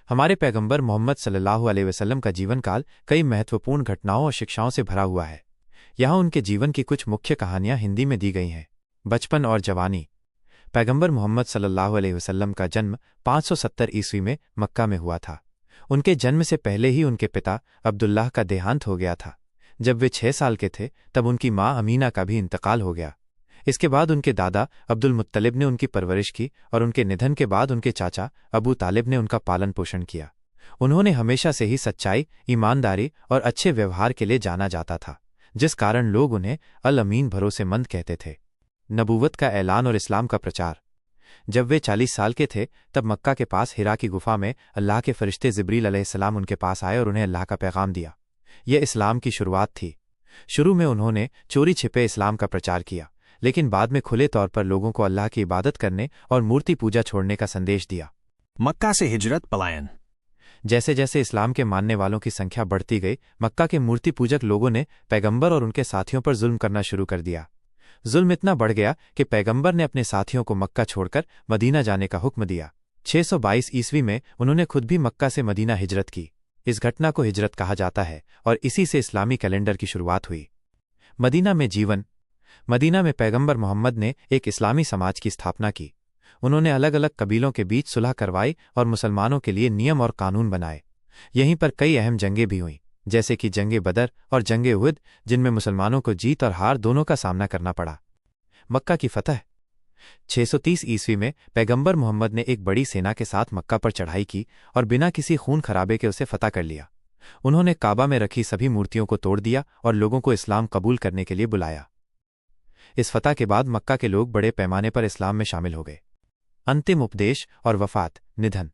हमारे पैगंबर मोहम्मद सल्लल्लाहु अलैहि वसल्लम का जीवन काल कई महत्वपूर्ण घटनाओं और शिक्षाओं से भरा हुआ है। यहाँ उनके जीवन की कुछ मुख्य कहानियाँ हिंदी में दी गई हैं। बचपन और जवानी। पैगंबर मोहम्मद सल्लल्लाहु अलैहि वसल्लम का जन्म 570 ईस्वी में मक्का में हुआ था। उनके जन्म से पहले ही उनके पिता अब्दुल्लाह का देहांत हो गया था। जब वे 6 साल के थे तब उनकी माँ अमीना का भी इंतकाल हो गया। इसके बाद उनके दादा अब्दुल मुत्तलिब ने उनकी परवरिश की और उनके निधन के बाद उनके चाचा अबू तालिब ने उनका पालन पोषण किया। उन्होंने हमेशा से ही सच्चाई, ईमानदारी और अच्छे व्यवहार के लिए जाना जाता था, जिस कारण लोग उन्हें अल अमीन भरोसेमंद कहते थे। नबूवत का ऐलान और इस्लाम का प्रचार। जब वे 40 साल के थे तब मक्का के पास हिरा की गुफा में अल्लाह के फरिश्ते जिब्रील अलैहिस्सलाम उनके पास आए और उन्हें अल्लाह का पैगाम दिया। यह इस्लाम की शुरुआत थी। शुरू में उन्होंने चोरी छिपे इस्लाम का प्रचार किया, लेकिन बाद में खुले तौर पर लोगों को अल्लाह की इबादत करने और मूर्ति पूजा छोड़ने का संदेश दिया। मक्का से हिजरत पलायन। जैसे जैसे इस्लाम के मानने वालों की संख्या बढ़ती गई, मक्का के मूर्ति पूजक लोगों ने पैगंबर और उनके साथियों पर जुल्म करना शुरू कर दिया। जुल्म इतना बढ़ गया कि पैगंबर ने अपने साथियों को मक्का छोड़कर मदीना जाने का हुक्म दिया। 622 ईस्वी में उन्होंने खुद भी मक्का से मदीना हिजरत की। इस घटना को हिजरत कहा जाता है और इसी से इस्लामी कैलेंडर की शुरुआत हुई। मदीना में जीवन। मदीना में पैगंबर मोहम्मद ने एक इस्लामी समाज की स्थापना की। उन्होंने अलग अलग कबीलों के बीच सुलह करवाई और मुसलमानों के लिए नियम और कानून बनाए। यहीं पर कई अहम जंगें भी हुईं, जैसे कि जंगे बदर और जंगे उहद, जिनमें मुसलमानों को जीत और हार दोनों का सामना करना पड़ा। मक्का की फतह। 630 ईस्वी में पैगंबर मोहम्मद ने एक बड़ी सेना के साथ मक्का पर चढ़ाई की और बिना किसी खून खराबे के उसे फतह कर लिया। उन्होंने काबा में रखी सभी मूर्तियों को तोड़ दिया और लोगों को इस्लाम कबूल करने के लिए बुलाया। इस फतह के बाद मक्का के लोग बड़े पैमाने पर इस्लाम में शामिल हो गए। अंतिम उपदेश और वफात, निधन।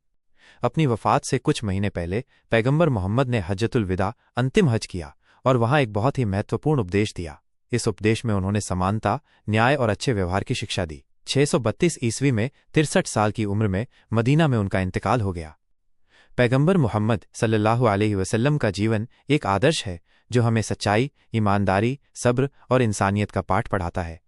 अपनी वफात से कुछ महीने पहले पैगंबर मोहम्मद ने हज्जतुल विदा, अंतिम हज किया और वहां एक बहुत ही महत्वपूर्ण उपदेश दिया। इस उपदेश में उन्होंने समानता, न्याय और अच्छे व्यवहार की शिक्षा दी। 632 ईस्वी में 63 साल की उम्र में मदीना में उनका इंतकाल हो गया। पैगंबर मोहम्मद सल्लल्लाहु अलैहि वसल्लम का जीवन एक आदर्श है जो हमें सच्चाई, ईमानदारी, सब्र और इंसानियत का पाठ पढ़ाता है।